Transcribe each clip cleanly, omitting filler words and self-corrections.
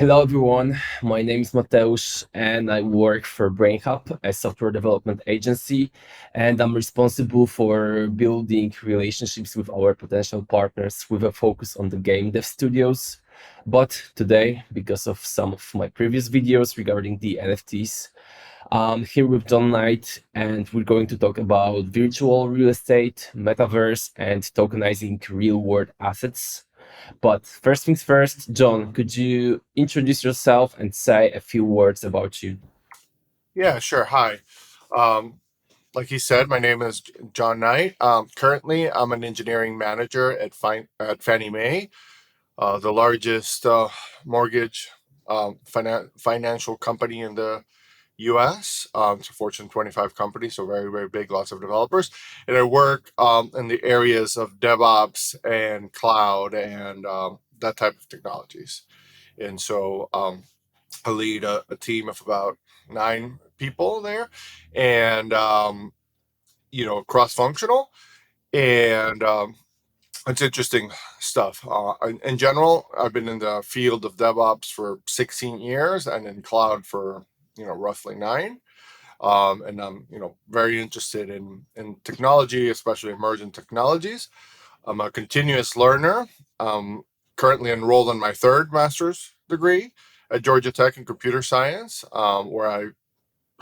Hello everyone, my name is Mateusz and I work for Brainhub, a software development agency, and I'm responsible for building relationships with our potential partners with a focus on the game dev studios. But today, because of some of my previous videos regarding the NFTs, I'm here with John Knight and we're going to talk about virtual real estate, metaverse, and tokenizing real world assets. But first things first, John, could you introduce yourself and say a few words about you? Yeah, sure. Hi. Um, like he said, my name is John Knight. Currently, I'm an engineering manager at Fannie Mae, the largest mortgage financial company in the U.S. It's a Fortune 25 company, so very, very big, lots of developers. And I work in the areas of DevOps and cloud and that type of technologies. And so I lead a team of about 9 people there, and cross functional, and it's interesting stuff. In general, I've been in the field of DevOps for 16 years, and in cloud for roughly 9. And I'm very interested in technology, especially emerging technologies. I'm a continuous learner. Um, Currently enrolled in my third master's degree at Georgia Tech in computer science, where I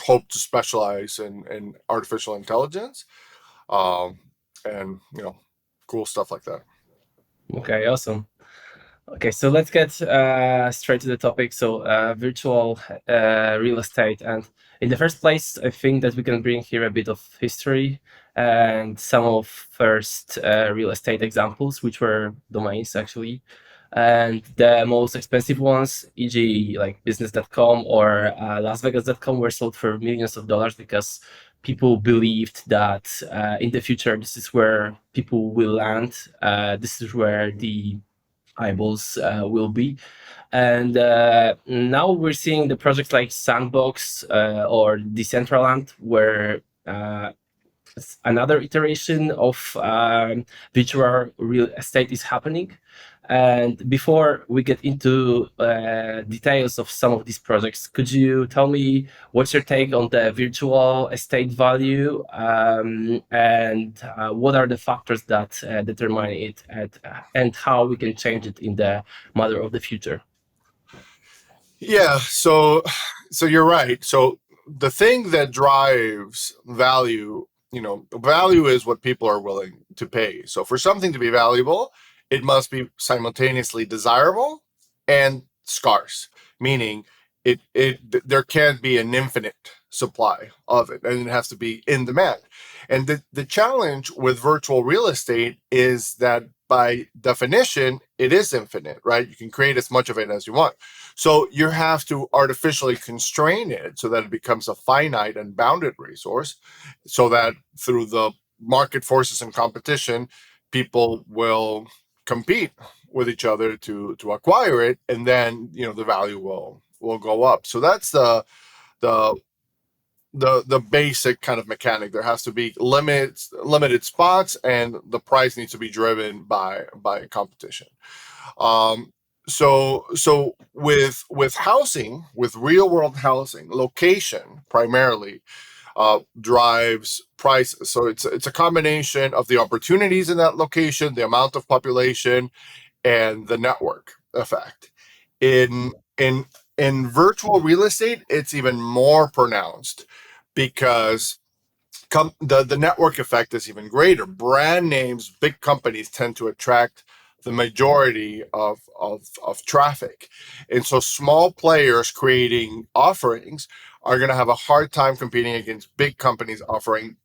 hope to specialize in artificial intelligence, um, and cool stuff like that. Okay, awesome. Okay, so let's get straight to the topic. So, virtual real estate. And in the first place, I think that we can bring here a bit of history and some of first real estate examples, which were domains actually. And the most expensive ones, e.g., like business.com or lasvegas.com, were sold for millions of dollars because people believed that in the future, this is where people will land. This is where the eyeballs will be. And now we're seeing the projects like Sandbox or Decentraland, where another iteration of virtual real estate is happening. And before we get into details of some of these projects, could you tell me what's your take on the virtual estate value and what are the factors that determine it and how we can change it in the matter of the future? Yeah, so you're right. So the thing that drives value, value is what people are willing to pay. So for something to be valuable, it must be simultaneously desirable and scarce, meaning there can't be an infinite supply of it, and it has to be in demand. And the challenge with virtual real estate is that by definition, it is infinite, right? You can create as much of it as you want. So you have to artificially constrain it so that it becomes a finite and bounded resource, so that through the market forces and competition, people will compete with each other to acquire it, and then the value will go up. So that's the the basic kind of mechanic. There has to be limited spots, and the price needs to be driven by competition. Um, so with housing, with real world housing, location primarily drives prices. So it's a combination of the opportunities in that location, the amount of population, and the network effect. In virtual real estate, it's even more pronounced because the network effect is even greater. Brand names, big companies tend to attract the majority of traffic. And so small players creating offerings are going to have a hard time competing against big companies offering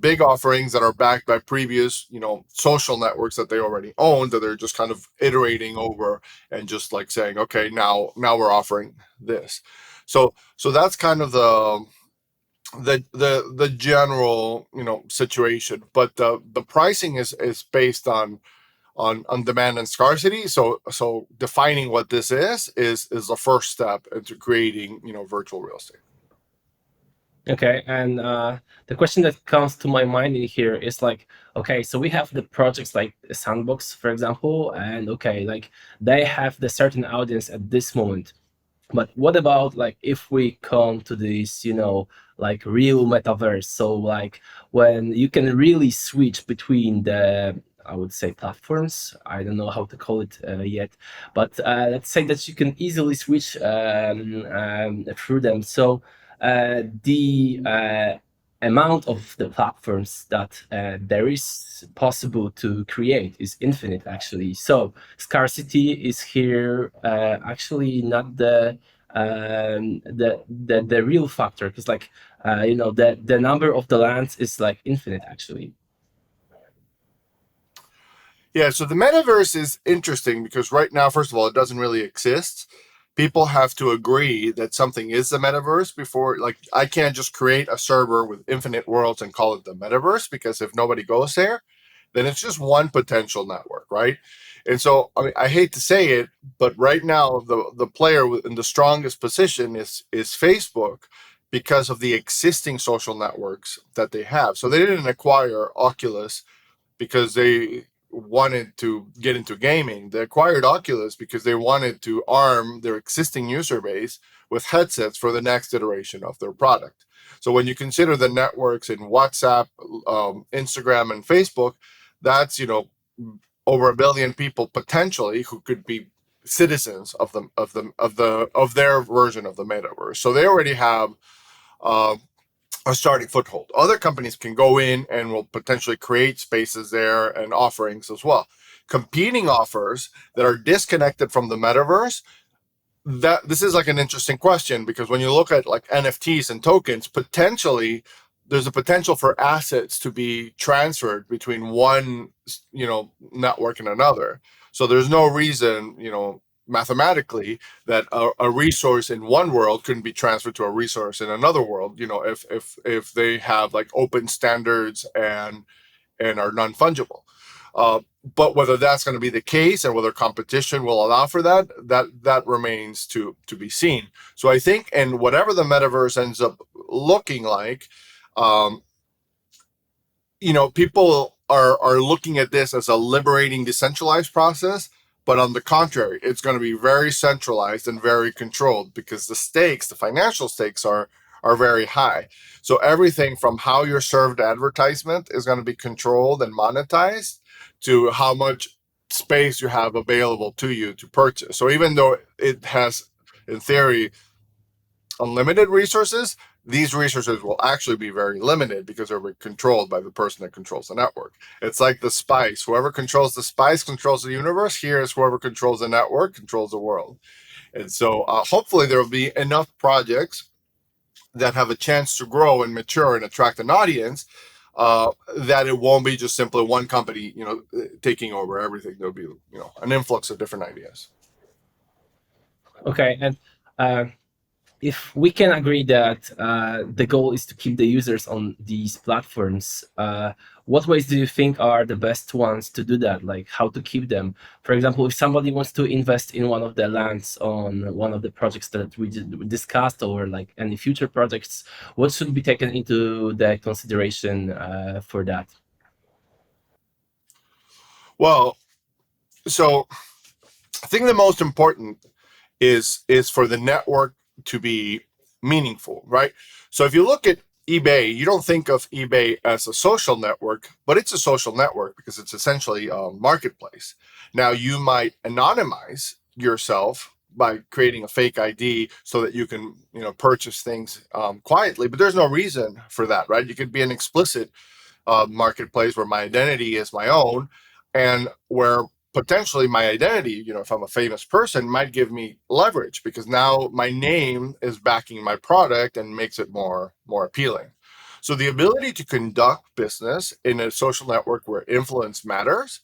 big offerings that are backed by previous social networks that they already own, that they're just kind of iterating over and just like saying, okay, now we're offering this. So that's kind of the general situation, but the pricing is based on demand and scarcity. So defining what this is the first step into creating virtual real estate. Okay, and the question that comes to my mind in here is like, okay, so we have the projects like Sandbox, for example, and okay, like they have the certain audience at this moment. But what about like if we come to this, like real metaverse? So like when you can really switch between the, I would say, platforms. I don't know how to call it yet, but let's say that you can easily switch through them. So the amount of the platforms that there is possible to create is infinite, actually. So scarcity is here actually not the real factor, because like the number of the lands is like infinite, actually. Yeah, so the metaverse is interesting because right now, first of all, it doesn't really exist. People have to agree that something is the metaverse before, like, I can't just create a server with infinite worlds and call it the metaverse, because if nobody goes there, then it's just one potential network, right? And so, I mean, I hate to say it, but right now, the player in the strongest position is Facebook, because of the existing social networks that they have. So they didn't acquire Oculus because they wanted to get into gaming. They acquired Oculus because they wanted to arm their existing user base with headsets for the next iteration of their product. So when you consider the networks in WhatsApp, Instagram, and Facebook, that's over a billion people potentially who could be citizens of their version of the metaverse. So they already have uh, a starting foothold. Other companies can go in and will potentially create spaces there and offerings as well. Competing offers that are disconnected from the metaverse, that this is like an interesting question, because when you look at like NFTs and tokens, potentially there's a potential for assets to be transferred between one network and another. So there's no reason, mathematically, that a resource in one world couldn't be transferred to a resource in another world, if they have like open standards and are non-fungible. But whether that's going to be the case and whether competition will allow for that remains to be seen. So I think, and whatever the metaverse ends up looking like, um, people are looking at this as a liberating, decentralized process. But on the contrary, it's going to be very centralized and very controlled, because the financial stakes are very high. So everything from how you're served advertisement is going to be controlled and monetized, to how much space you have available to you to purchase. So even though it has, in theory, unlimited resources, these resources will actually be very limited because they're controlled by the person that controls the network. It's like the spice. Whoever controls the spice controls the universe. Here is whoever controls the network controls the world. And so hopefully there will be enough projects that have a chance to grow and mature and attract an audience, that it won't be just simply one company, taking over everything. There'll be, an influx of different ideas. Okay, and uh, if we can agree that the goal is to keep the users on these platforms, what ways do you think are the best ones to do that? Like how to keep them? For example, if somebody wants to invest in one of the lands on one of the projects that we discussed, or like any future projects, what should be taken into the consideration for that? Well, so I think the most important is for the network to be meaningful, right? So if you look at eBay, you don't think of eBay as a social network, but it's a social network because it's essentially a marketplace. Now, you might anonymize yourself by creating a fake ID so that you can, purchase things quietly, but there's no reason for that, right? You could be an explicit marketplace where my identity is my own, and where potentially my identity, if I'm a famous person, might give me leverage, because now my name is backing my product and makes it more appealing. So the ability to conduct business in a social network where influence matters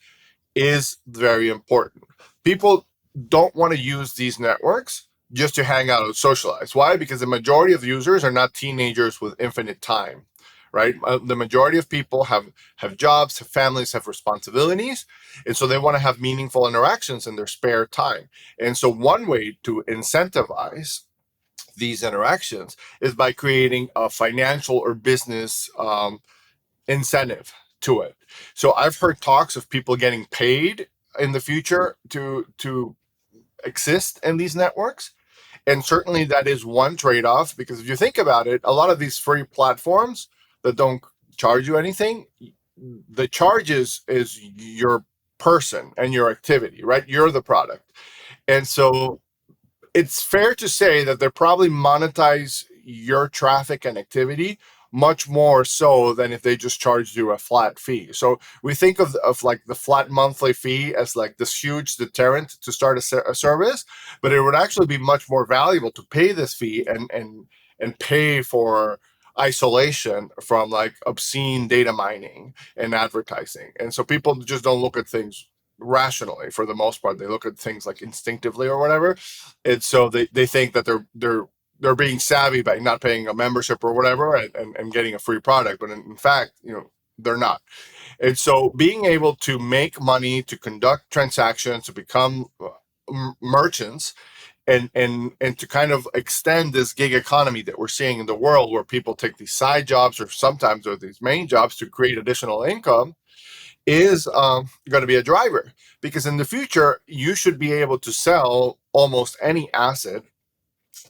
is very important. People don't want to use these networks just to hang out and socialize. Why? Because the majority of users are not teenagers with infinite time, right? The majority of people have jobs, have families, have responsibilities, and so they want to have meaningful interactions in their spare time. And so one way to incentivize these interactions is by creating a financial or business incentive to it. So I've heard talks of people getting paid in the future to exist in these networks. And certainly that is one trade-off, because if you think about it, a lot of these free platforms that don't charge you anything, the charges is your person and your activity, right? You're the product. And so it's fair to say that they probably monetize your traffic and activity much more so than if they just charged you a flat fee. So we think of like the flat monthly fee as like this huge deterrent to start a service, but it would actually be much more valuable to pay this fee and pay for isolation from like obscene data mining and advertising. And so people just don't look at things rationally for the most part. They look at things like instinctively or whatever. And so they think that they're being savvy by not paying a membership or whatever, and getting a free product, but in fact, they're not. And so being able to make money, to conduct transactions, to become merchants, and to kind of extend this gig economy that we're seeing in the world, where people take these side jobs or sometimes or these main jobs to create additional income, is going to be a driver, because in the future you should be able to sell almost any asset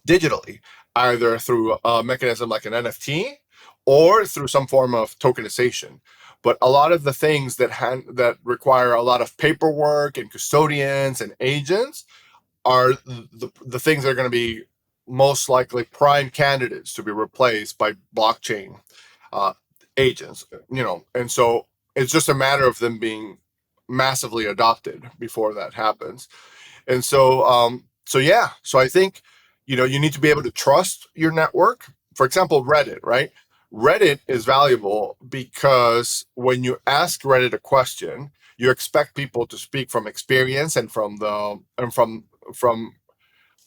digitally, either through a mechanism like an NFT or through some form of tokenization. But a lot of the things that require a lot of paperwork and custodians and agents are the things that are going to be most likely prime candidates to be replaced by blockchain uh, agents. And so it's just a matter of them being massively adopted before that happens. And so yeah, so I think you need to be able to trust your network. For example, Reddit, right? Reddit is valuable because when you ask Reddit a question, you expect people to speak from experience and from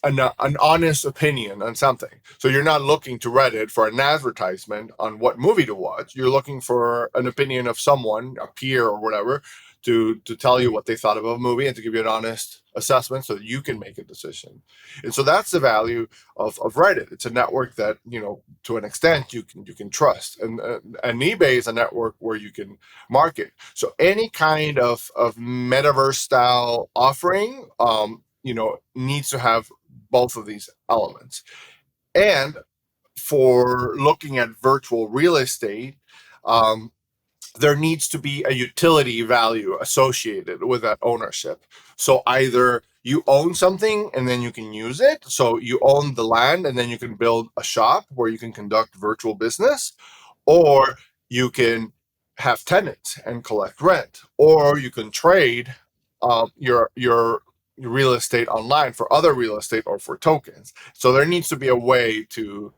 an honest opinion on something. So you're not looking to Reddit for an advertisement on what movie to watch. You're looking for an opinion of someone, a peer or whatever, to tell you what they thought of a movie and to give you an honest assessment so that you can make a decision. And so that's the value of Reddit. It's a network that, to an extent you can trust. And eBay is a network where you can market. So any kind of metaverse style offering, needs to have both of these elements. And for looking at virtual real estate, there needs to be a utility value associated with that ownership. So either you own something and then you can use it. So you own the land and then you can build a shop where you can conduct virtual business, or you can have tenants and collect rent, or you can trade your real estate online for other real estate or for tokens. So there needs to be a way to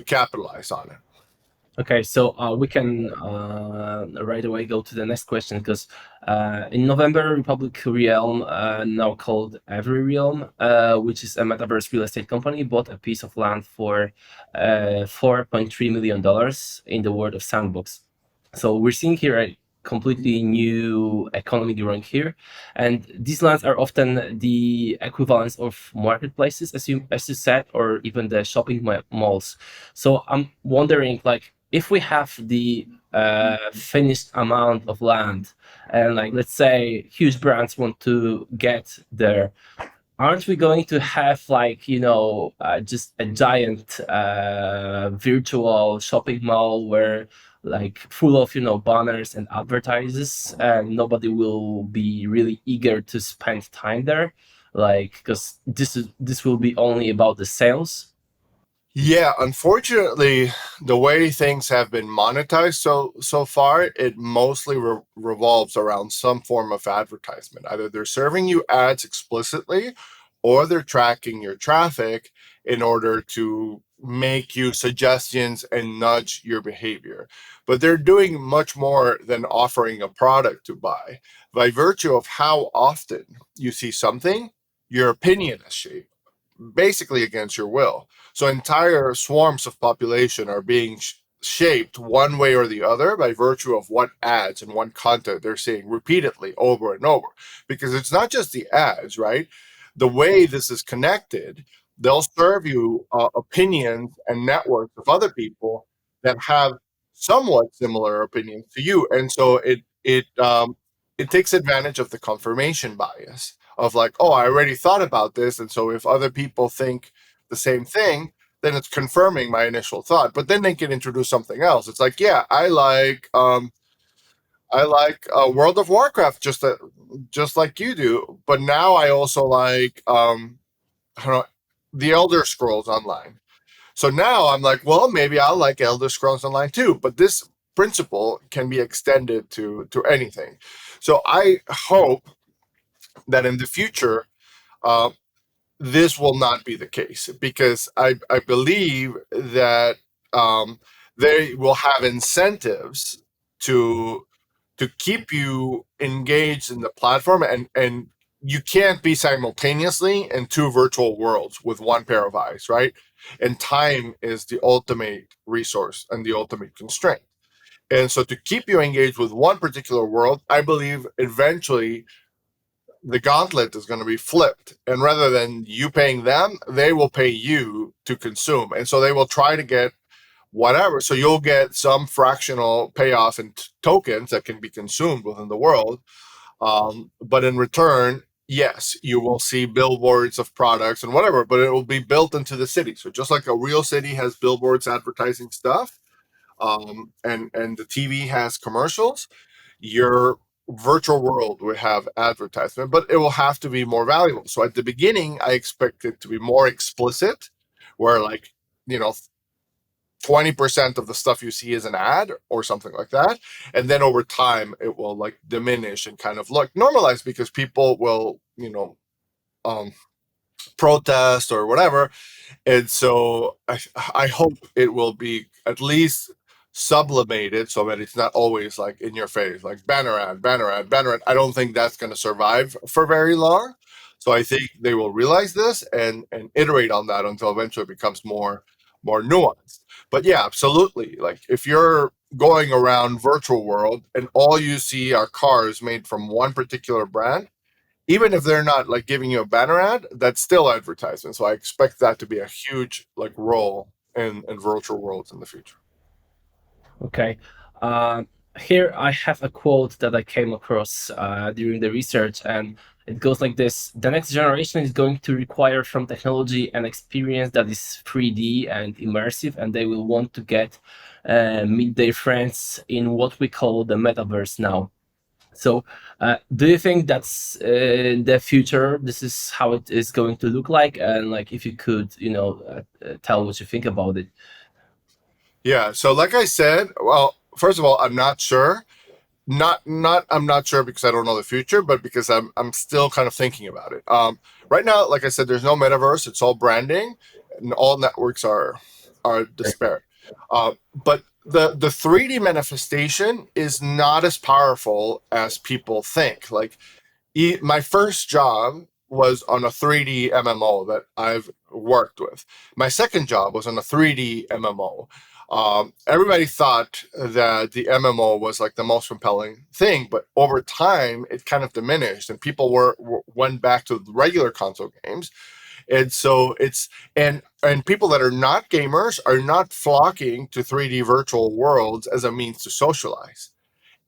capitalize on it. Okay, so we can right away go to the next question, because in November, Republic Realm, now called Every Realm, which is a metaverse real estate company, bought a piece of land for $4.3 million in the World of Sandbox. So we're seeing here a completely new economy growing here, and these lands are often the equivalents of marketplaces, as you said, or even the shopping malls. So I'm wondering, like, if we have the finished amount of land, and like, let's say huge brands want to get there, aren't we going to have, like, just a giant virtual shopping mall where, like, full of banners and advertises, and nobody will be really eager to spend time there, like, because this will be only about the sales. Yeah, unfortunately, the way things have been monetized so far, it mostly revolves around some form of advertisement. Either they're serving you ads explicitly, or they're tracking your traffic in order to make you suggestions and nudge your behavior. But they're doing much more than offering a product to buy. By virtue of how often you see something, your opinion is shaped, basically against your will. So entire swarms of population are being shaped one way or the other by virtue of what ads and what content they're seeing repeatedly over and over. Because it's not just the ads, right? The way this is connected, they'll serve you opinions and networks of other people that have somewhat similar opinions to you, and so it takes advantage of the confirmation bias of like, oh, I already thought about this, and so if other people think the same thing, then it's confirming my initial thought. But then they can introduce something else. It's like, yeah, I like World of Warcraft just like you do, but now I also like I don't know, the Elder Scrolls Online. So now I'm like, well, maybe I'll like Elder Scrolls Online too. But this principle can be extended to anything. So I hope that in the future, uh, this will not be the case, because I believe that they will have incentives to keep you engaged in the platform, and you can't be simultaneously in two virtual worlds with one pair of eyes, right? And time is the ultimate resource and the ultimate constraint. And so to keep you engaged with one particular world, I believe eventually the gauntlet is going to be flipped, and rather than you paying them, they will pay you to consume. And so they will try to get whatever, so you'll get some fractional payoff in tokens that can be consumed within the world, but in return, yes, you will see billboards of products and whatever, but it will be built into the city. So just like a real city has billboards advertising stuff, and the TV has commercials, your virtual world will have advertisement, but it will have to be more valuable. So at the beginning, I expect it to be more explicit, where, like, you know, 20% of the stuff you see is an ad or something like that. And then over time, it will like diminish and kind of look normalized, because people will, um, protest or whatever. And so I hope it will be at least sublimated, so that it's not always like in your face, like banner ad, banner ad, banner ad. I don't think that's going to survive for very long. So I think they will realize this and iterate on that until eventually it becomes more nuanced. But yeah, absolutely. Like if you're going around virtual world and all you see are cars made from one particular brand, even if they're not like giving you a banner ad, that's still advertisement. So I expect that to be a huge like role in virtual worlds in the future. Okay. Uh, Here I have a quote that I came across during the research, and it goes like this: the next generation is going to require from technology an experience that is 3D and immersive, and they will want to meet their friends in what we call the metaverse now. So, do you think that's the future? This is how it is going to look like, and like if you could, tell what you think about it. Yeah. So like I said, well, first of all, I'm not sure. Not I'm not sure because I don't know the future, but because I'm still kind of thinking about it. Right now, like I said, there's no metaverse. It's all branding, and all networks are disparate. But the 3D manifestation is not as powerful as people think. Like my first job was on a 3D MMO that I've worked with. My second job was on a 3D MMO. Everybody thought that the MMO was like the most compelling thing, but over time it kind of diminished, and people went back to the regular console games. And so and people that are not gamers are not flocking to 3D virtual worlds as a means to socialize.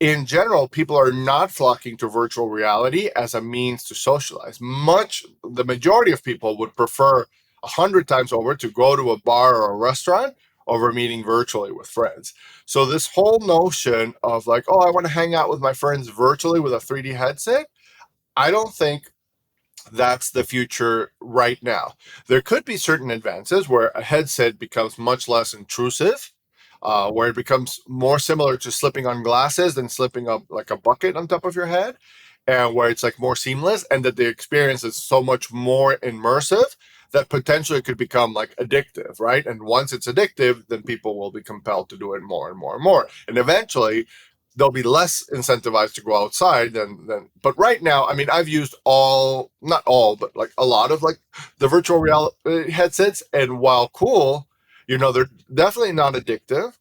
In general, people are not flocking to virtual reality as a means to socialize. The majority of people would prefer 100 times over to go to a bar or a restaurant over meeting virtually with friends. So this whole notion of like, oh, I want to hang out with my friends virtually with a 3D headset, I don't think that's the future right now. There could be certain advances where a headset becomes much less intrusive, where it becomes more similar to slipping on glasses than slipping up like a bucket on top of your head, and where it's like more seamless, and that the experience is so much more immersive that potentially it could become like addictive, right? And once it's addictive, then people will be compelled to do it more and more and more. And eventually they'll be less incentivized to go outside than but right now, I mean, I've used not all, but like a lot of like the virtual reality headsets, and while cool, they're definitely not addictive,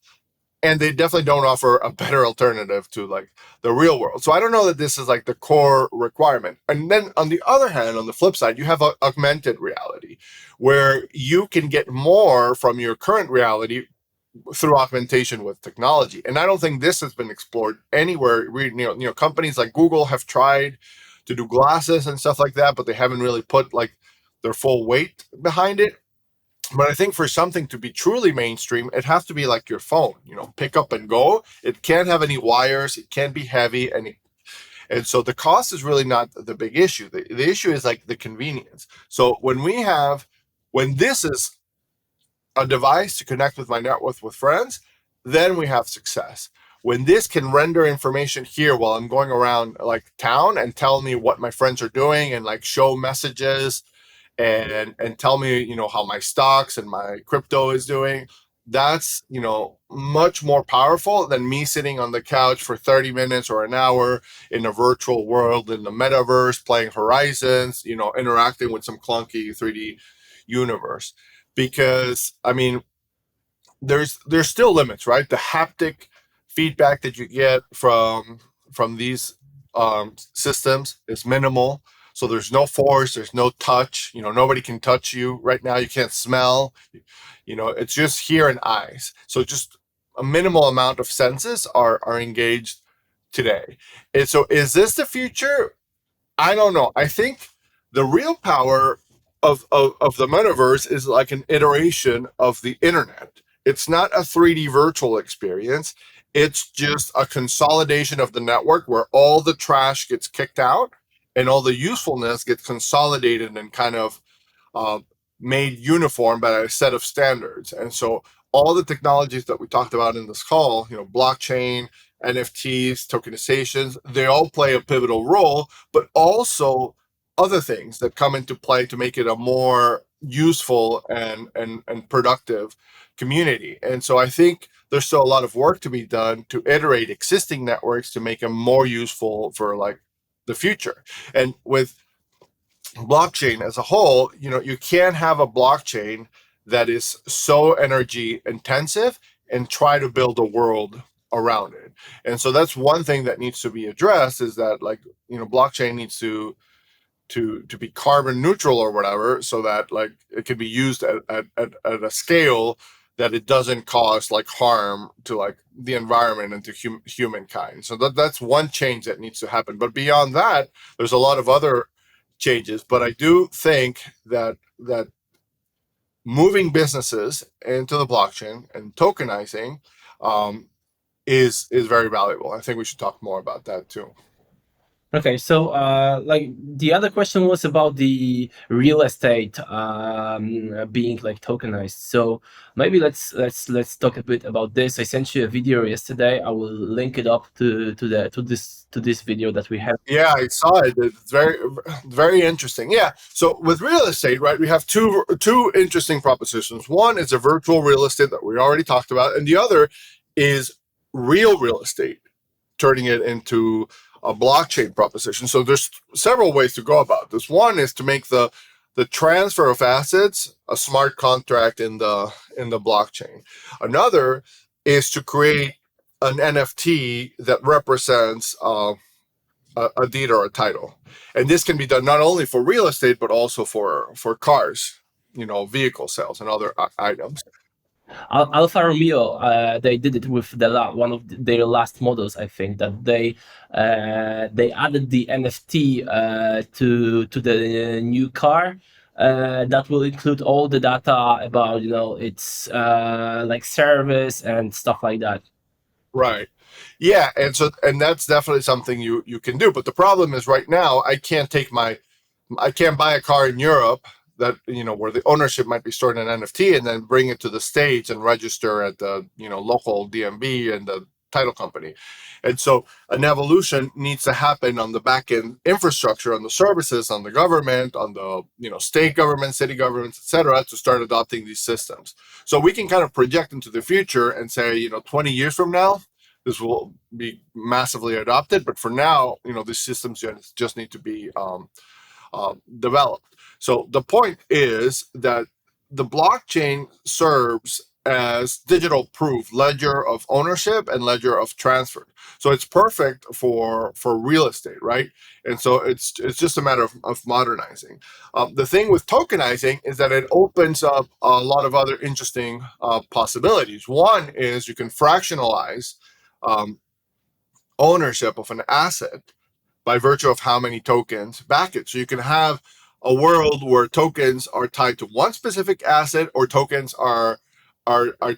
and they definitely don't offer a better alternative to like the real world. So I don't know that this is like the core requirement. And then on the other hand, on the flip side, you have augmented reality, where you can get more from your current reality through augmentation with technology. And I don't think this has been explored anywhere. Companies like Google have tried to do glasses and stuff like that, but they haven't really put like their full weight behind it. But I think for something to be truly mainstream, it has to be like your phone, pick up and go. It can't have any wires. It can't be heavy. And so the cost is really not the big issue. The issue is like the convenience. So when this is a device to connect with my network with friends, then we have success. When this can render information here while I'm going around like town and tell me what my friends are doing and like show messages and tell me, how my stocks and my crypto is doing, that's, much more powerful than me sitting on the couch for 30 minutes or an hour in a virtual world in the metaverse, playing Horizons, interacting with some clunky 3D universe. Because I mean, there's still limits, right? The haptic feedback that you get from these systems is minimal. So there's no force, there's no touch. Nobody can touch you right now. You can't smell. It's just hear and eyes. So just a minimal amount of senses are engaged today. And so, is this the future? I don't know. I think the real power of the metaverse is like an iteration of the internet. It's not a 3D virtual experience. It's just a consolidation of the network where all the trash gets kicked out and all the usefulness gets consolidated and kind of uh, made uniform by a set of standards. And so all the technologies that we talked about in this call, blockchain, NFTs, tokenizations, they all play a pivotal role, but also other things that come into play to make it a more useful and productive community. And so I think there's still a lot of work to be done to iterate existing networks to make them more useful for like the future. And with blockchain as a whole, you can't have a blockchain that is so energy intensive and try to build a world around it. And so that's one thing that needs to be addressed, is that like, blockchain needs to be carbon neutral or whatever, so that like it can be used at a scale that it doesn't cause like harm to like the environment and to humankind. So that's one change that needs to happen. But beyond that, there's a lot of other changes. But I do think that moving businesses into the blockchain and tokenizing is very valuable. I think we should talk more about that too. Okay, so like the other question was about the real estate being like tokenized. So maybe let's talk a bit about this. I sent you a video yesterday. I will link it up to this video that we have. Yeah, I saw it. It's very interesting. Yeah. So with real estate, right, we have two interesting propositions. One is a virtual real estate that we already talked about, and the other is real estate, turning it into a blockchain proposition. So there's several ways to go about this. One is to make the transfer of assets a smart contract in the blockchain. Another is to create an NFT that represents a deed or a title. And this can be done not only for real estate, but also for cars, vehicle sales and other items. Alfa Romeo, they did it with one of their last models. I think that they added the NFT to the new car. That will include all the data about its like service and stuff like that. Right. Yeah, and that's definitely something you can do. But the problem is right now I can't buy a car in Europe that where the ownership might be stored in an NFT and then bring it to the States and register at the local DMV and the title company. And so an evolution needs to happen on the back end infrastructure, on the services, on the government, on the state government, city governments, etc., to start adopting these systems. So we can kind of project into the future and say 20 years from now this will be massively adopted. But for now, these systems just need to be developed. So the point is that the blockchain serves as digital proof, ledger of ownership and ledger of transfer. So it's perfect for real estate, right? And so it's just a matter of modernizing. The thing with tokenizing is that it opens up a lot of other interesting possibilities. One is you can fractionalize ownership of an asset by virtue of how many tokens back it. So you can have a world where tokens are tied to one specific asset, or tokens are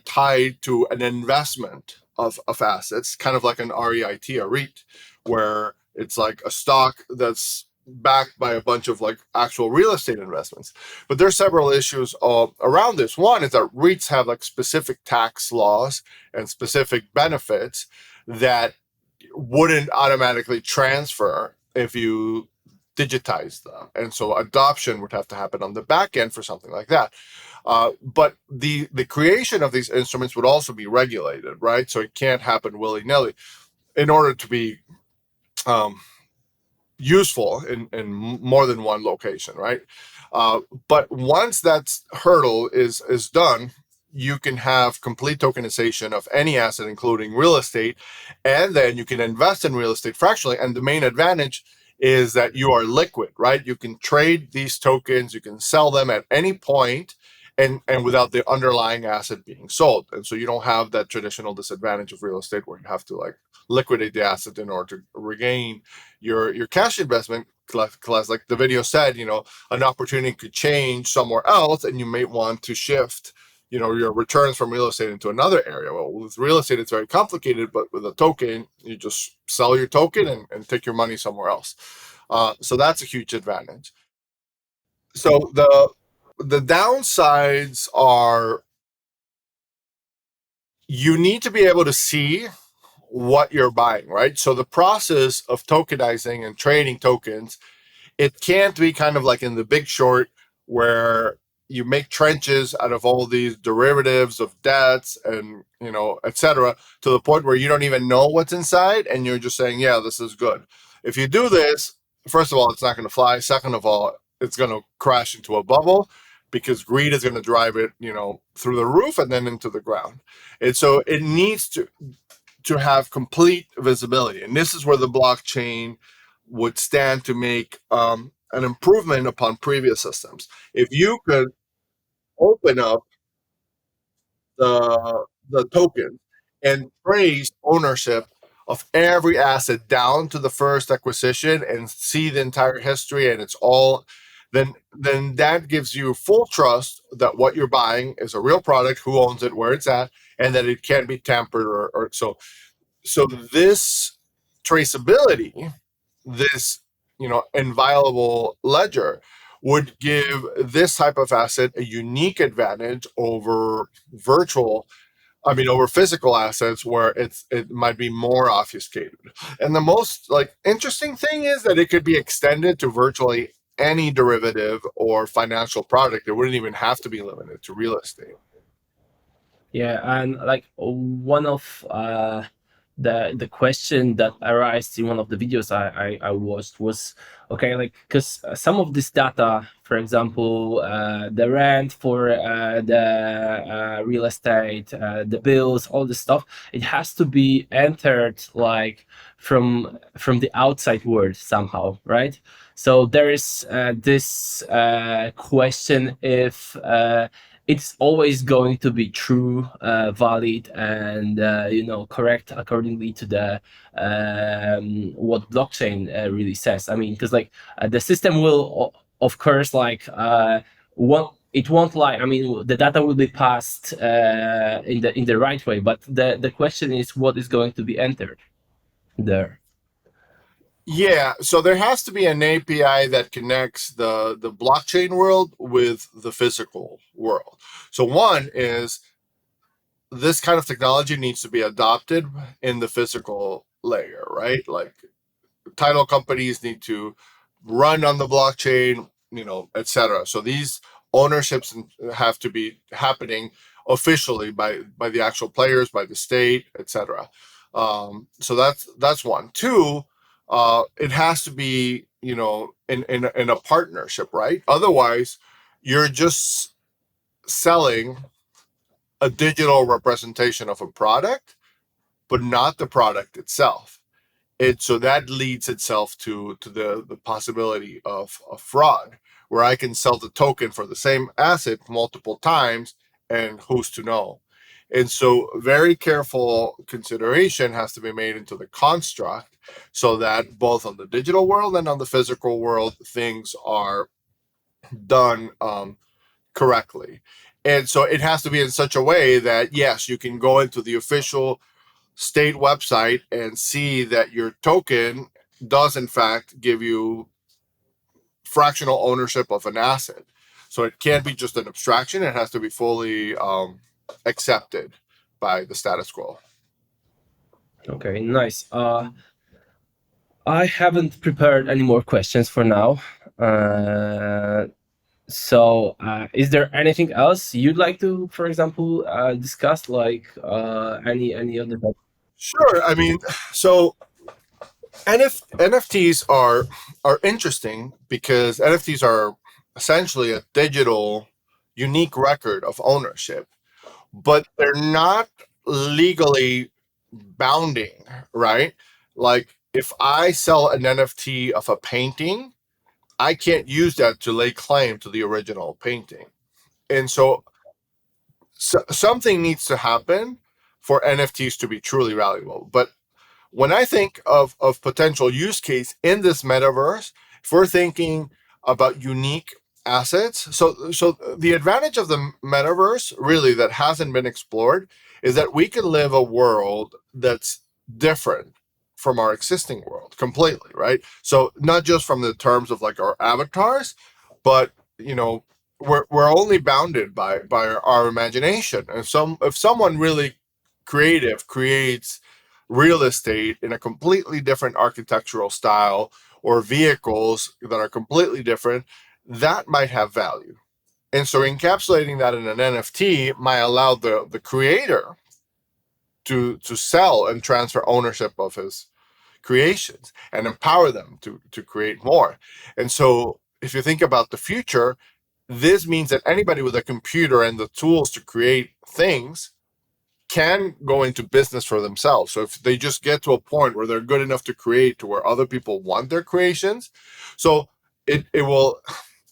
tied to an investment of assets, kind of like an REIT, a REIT, where it's like a stock that's backed by a bunch of like actual real estate investments. But there's several issues around this. One is that REITs have like specific tax laws and specific benefits that wouldn't automatically transfer if you digitize them. And so adoption would have to happen on the back end for something like that. But the creation of these instruments would also be regulated, right? So it can't happen willy-nilly in order to be useful in more than one location, right? But once that hurdle is done, you can have complete tokenization of any asset, including real estate, and then you can invest in real estate fractionally. And the main advantage is that you are liquid, right? You can trade these tokens, you can sell them at any point, and without the underlying asset being sold. And so you don't have that traditional disadvantage of real estate where you have to like liquidate the asset in order to regain your cash investment. Class, like the video said, an opportunity could change somewhere else, and you may want to shift your returns from real estate into another area. Well, with real estate, it's very complicated, but with a token, you just sell your token and take your money somewhere else. So that's a huge advantage. So the downsides are you need to be able to see what you're buying, right? So the process of tokenizing and trading tokens, it can't be kind of like in The Big Short where you make trenches out of all these derivatives of debts and etc., to the point where you don't even know what's inside and you're just saying, yeah, this is good. If you do this, first of all, it's not going to fly. Second of all, it's going to crash into a bubble because greed is going to drive it through the roof and then into the ground. And so it needs to have complete visibility, and this is where the blockchain would stand to make an improvement upon previous systems. If you could open up the token and trace ownership of every asset down to the first acquisition and see the entire history, and it's all, then that gives you full trust that what you're buying is a real product, who owns it, where it's at, and that it can't be tampered or so. So this traceability, this inviolable ledger, would give this type of asset a unique advantage over over physical assets where it might be more obfuscated. And the most interesting thing is that it could be extended to virtually any derivative or financial product. It wouldn't even have to be limited to real estate. Yeah, and like one of the question that arose in one of the videos I watched was, okay, like, because some of this data, for example, the rent for the real estate, the bills, all this stuff, it has to be entered like from the outside world somehow, right? So there is this question if it's always going to be true, valid, and correct accordingly to the what blockchain really says. I mean, because like the system will, of course, like it won't lie. I mean, the data will be passed in the right way, but the question is what is going to be entered there. Yeah, so there has to be an API that connects the blockchain world with the physical world. So one is this kind of technology needs to be adopted in the physical layer, right? Like title companies need to run on the blockchain, etc. So these ownerships have to be happening officially by the actual players, by the state, etc. So that's one. Two, it has to be in a partnership, right? Otherwise, you're just selling a digital representation of a product, but not the product itself. So that leads itself to the possibility of fraud, where I can sell the token for the same asset multiple times, and who's to know? And so very careful consideration has to be made into the construct so that both on the digital world and on the physical world, things are done correctly. And so it has to be in such a way that, yes, you can go into the official state website and see that your token does in fact give you fractional ownership of an asset. So it can't be just an abstraction. It has to be fully accepted by the status quo. Okay, nice. I haven't prepared any more questions for now. Is there anything else you'd like to, for example, discuss, like any other topic? Sure. I mean, so NFTs are interesting because NFTs are essentially a digital unique record of ownership, but they're not legally bounding, right? Like if I sell an NFT of a painting, I can't use that to lay claim to the original painting. And so something needs to happen for NFTs to be truly valuable. But when I think of potential use case in this metaverse, if we're thinking about unique assets, so the advantage of the metaverse really that hasn't been explored is that we can live a world that's different from our existing world completely, right? So not just from the terms of like our avatars, but you know, we're only bounded by our imagination. And some if someone really creative creates real estate in a completely different architectural style or vehicles that are completely different, that might have value. And so encapsulating that in an NFT might allow the creator to sell and transfer ownership of his creations and empower them to create more. And so if you think about the future, this means that anybody with a computer and the tools to create things can go into business for themselves. So if they just get to a point where they're good enough to create to where other people want their creations, so it will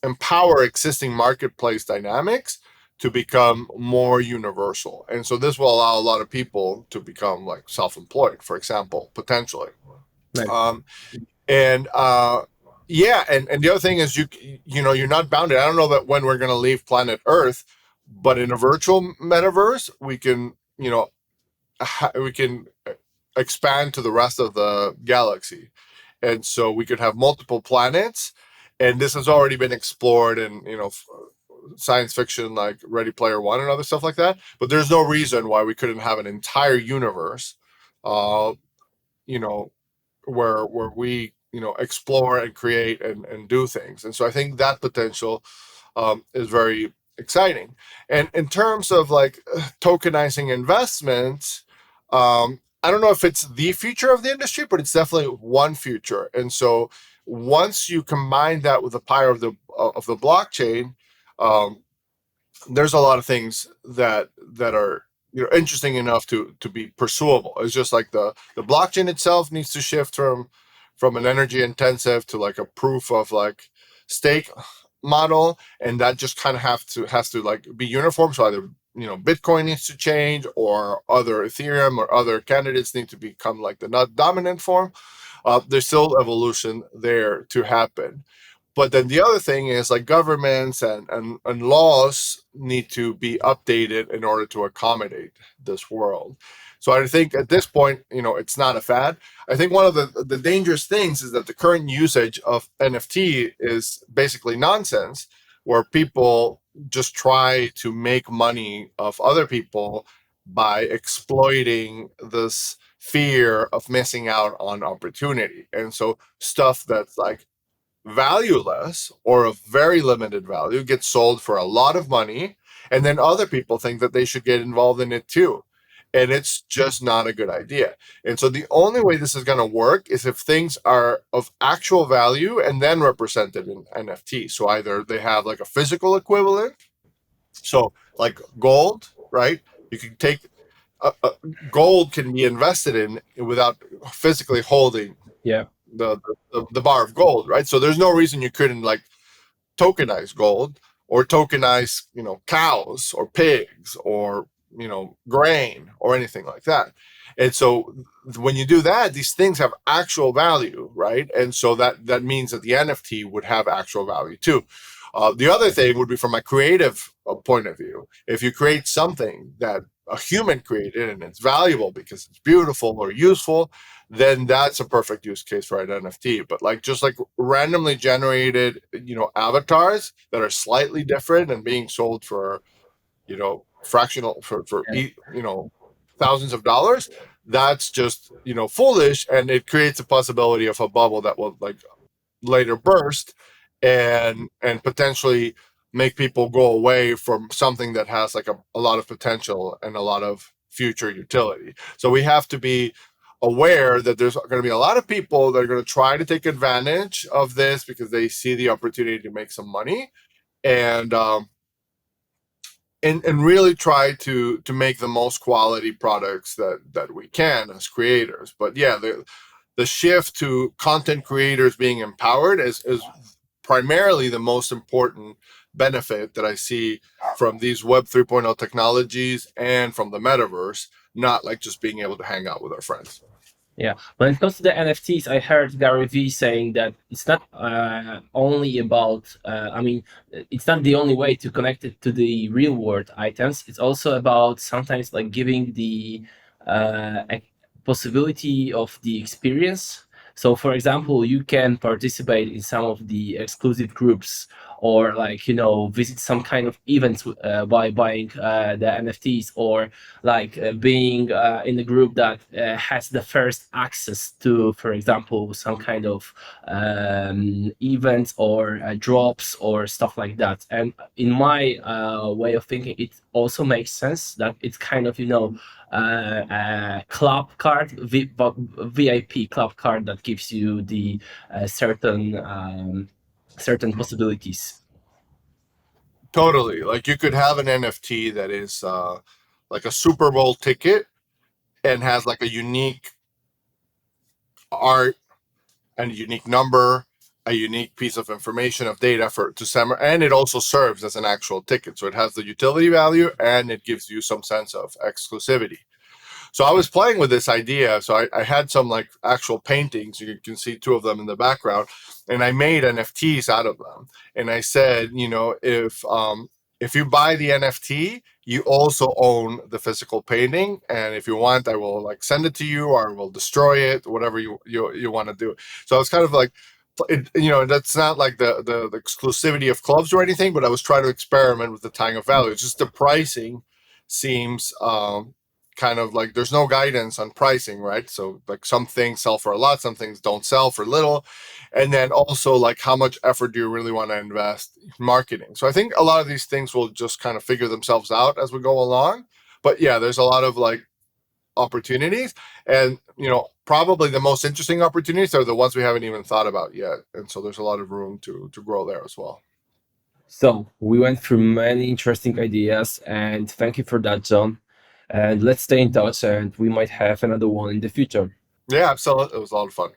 empower existing marketplace dynamics to become more universal. And so this will allow a lot of people to become like self-employed, for example, potentially. Nice. Um, and yeah, and the other thing is you know you're not bounded. I don't know that when we're going to leave planet Earth, but in a virtual metaverse we can we can expand to the rest of the galaxy, and so we could have multiple planets. And this has already been explored in science fiction like Ready Player One and other stuff like that. But there's no reason why we couldn't have an entire universe, uh, you know, where we explore and create and do things. And so I think that potential is very exciting. And in terms of like tokenizing investments, I don't know if it's the future of the industry, but it's definitely one future. And so once you combine that with the power of the blockchain, um, there's a lot of things that are interesting enough to be pursuable. It's just like the blockchain itself needs to shift from an energy intensive to like a proof of like stake model, and that just kind of has to like be uniform. So either Bitcoin needs to change, or other Ethereum or other candidates need to become like the not dominant form. There's still evolution there to happen. But then the other thing is like governments and laws need to be updated in order to accommodate this world. So I think at this point, it's not a fad. I think one of the dangerous things is that the current usage of NFT is basically nonsense, where people just try to make money of other people by exploiting this fear of missing out on opportunity. And so stuff that's like valueless or of very limited value gets sold for a lot of money, and then other people think that they should get involved in it too, and it's just not a good idea. And so the only way this is going to work is if things are of actual value and then represented in NFT. So either they have like a physical equivalent, so like gold, right? You can take gold can be invested in without physically holding Yeah. the bar of gold, right? So there's no reason you couldn't like tokenize gold, or tokenize cows or pigs or grain or anything like that. And so when you do that, these things have actual value, right? And so that means that the NFT would have actual value too. The other thing would be from a creative point of view. If you create something that a human created and it's valuable because it's beautiful or useful, then that's a perfect use case for an NFT. But like just like randomly generated, avatars that are slightly different and being sold for, fractional for thousands of dollars, that's just foolish, and it creates a possibility of a bubble that will like later burst and potentially make people go away from something that has like a lot of potential and a lot of future utility. So we have to be aware that there's going to be a lot of people that are going to try to take advantage of this because they see the opportunity to make some money, and and really try to make the most quality products that we can as creators. But yeah, the shift to content creators being empowered is primarily the most important benefit that I see from these Web 3.0 technologies and from the metaverse, not like just being able to hang out with our friends. Yeah, when it comes to the NFTs, I heard Gary Vee saying that it's not only about, it's not the only way to connect it to the real world items. It's also about sometimes like giving the possibility of the experience. So, for example, you can participate in some of the exclusive groups, or like visit some kind of events by buying the NFTs, or like being in a group that has the first access to, for example, some kind of events or drops or stuff like that. And in my way of thinking, it also makes sense that it's kind of club card, VIP club card that gives you the certain possibilities. Totally. Like you could have an NFT that is like a Super Bowl ticket and has like a unique art and a unique number, a unique piece of information of data to summer, and it also serves as an actual ticket. So it has the utility value and it gives you some sense of exclusivity. So I was playing with this idea. So I had some like actual paintings. You can see two of them in the background, and I made NFTs out of them. And I said, if you buy the NFT, you also own the physical painting. And if you want, I will like send it to you, or I will destroy it, whatever you want to do. So it's kind of like, that's not like the exclusivity of clubs or anything, but I was trying to experiment with the tying of value. It's just the pricing seems kind of like there's no guidance on pricing, right? So like some things sell for a lot, some things don't sell for little. And then also like how much effort do you really want to invest in marketing? So I think a lot of these things will just kind of figure themselves out as we go along. But yeah, there's a lot of like opportunities, and probably the most interesting opportunities are the ones we haven't even thought about yet. And so there's a lot of room to grow there as well. So we went through many interesting ideas, and thank you for that, John. And let's stay in touch, and we might have another one in the future. Yeah, absolutely. It was a lot of fun.